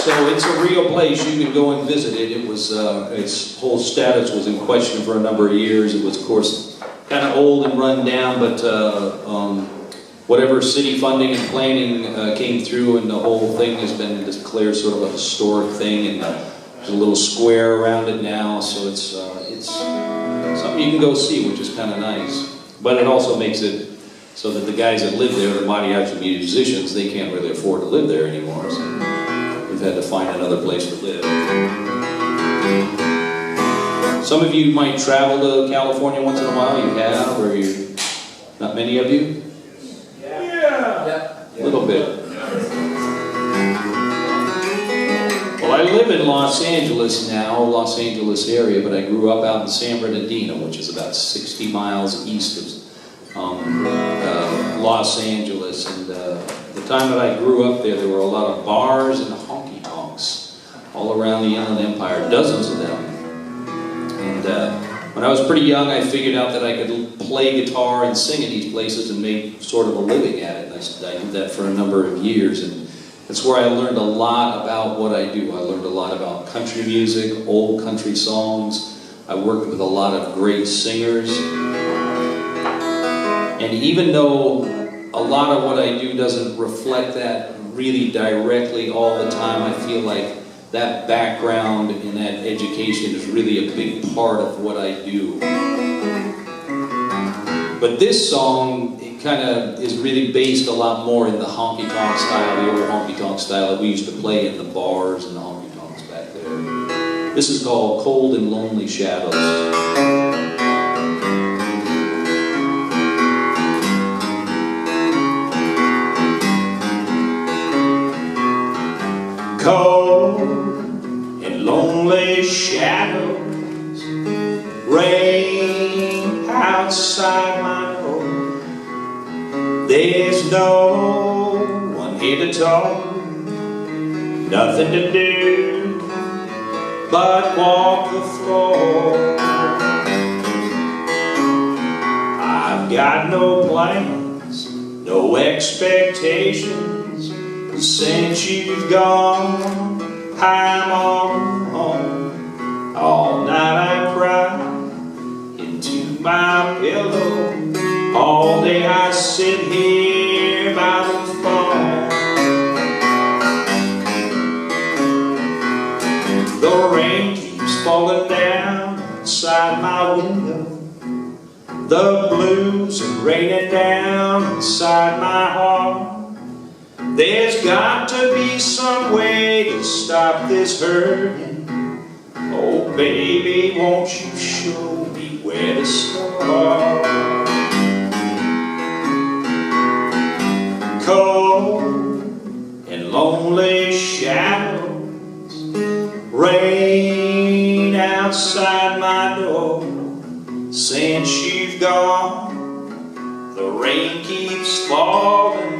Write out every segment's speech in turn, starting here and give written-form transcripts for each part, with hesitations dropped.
So it's a real place. You can go and visit it. It was its whole status was in question for a number of years. It was, of course, kind of old and run down, but whatever city funding and planning came through, and the whole thing has been declared sort of a historic thing, and there's a little square around it now, so it's something you can go see, which is kind of nice. But it also makes it so that the guys that live there, the mariachi musicians, they can't really afford to live there anymore, so we've had to find another place to live. Some of you might travel to California once in a while. You have, or you? Not many of you? Yeah. A little bit. Well, I live in Los Angeles now, Los Angeles area, but I grew up out in San Bernardino, which is about 60 miles east of Los Angeles. And the time that I grew up there were a lot of bars and honky-tonks all around the Inland Empire, dozens of them. And when I was pretty young, I figured out that I could play guitar and sing in these places and make sort of a living at it. And I did that for a number of years, and that's where I learned a lot about what I do. I learned a lot about country music, old country songs. I worked with a lot of great singers. And even though a lot of what I do doesn't reflect that really directly all the time, I feel like that background and that education is really a big part of what I do. But this song, it kind of is really based a lot more in the honky-tonk style, the old honky-tonk style that we used to play in the bars and the honky-tonks back there. This is called Cold and Lonely Shadows. Cold and lonely shadows reign outside my door. There's no one here to talk, nothing to do but walk the floor. I've got no plans, no expectations. Since you've gone, I'm on. All night I cry into my pillow. All day I sit here by the phone. The rain keeps falling down outside my window. The blues are raining down inside my heart. There's got to be some way to stop this hurting. Oh baby, won't you show me where to start? Cold and lonely shadows rain outside my door. Since you've gone, the rain keeps falling.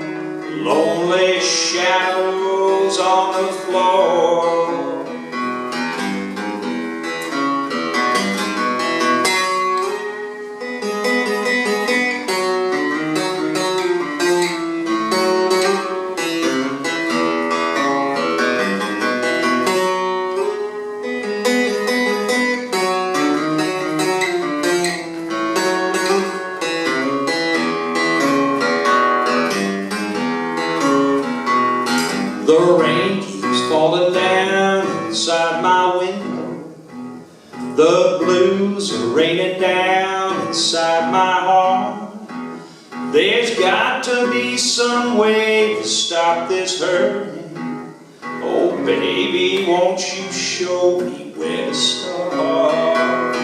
Lonely shadows on the floor. The rain keeps falling down inside my window. The blues are raining down inside my heart. There's got to be some way to stop this hurting. Oh baby, won't you show me where to start?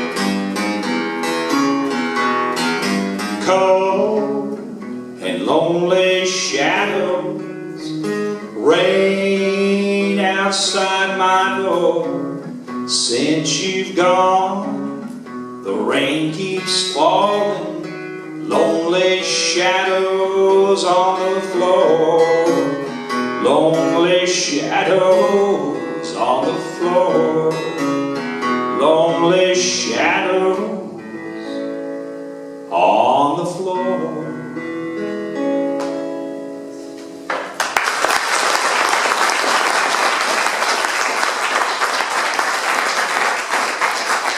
Cold and lonely shadows rain outside my door. Since you've gone, the rain keeps falling. Lonely shadows on the floor. Lonely shadows on the floor. Lonely shadows on the floor.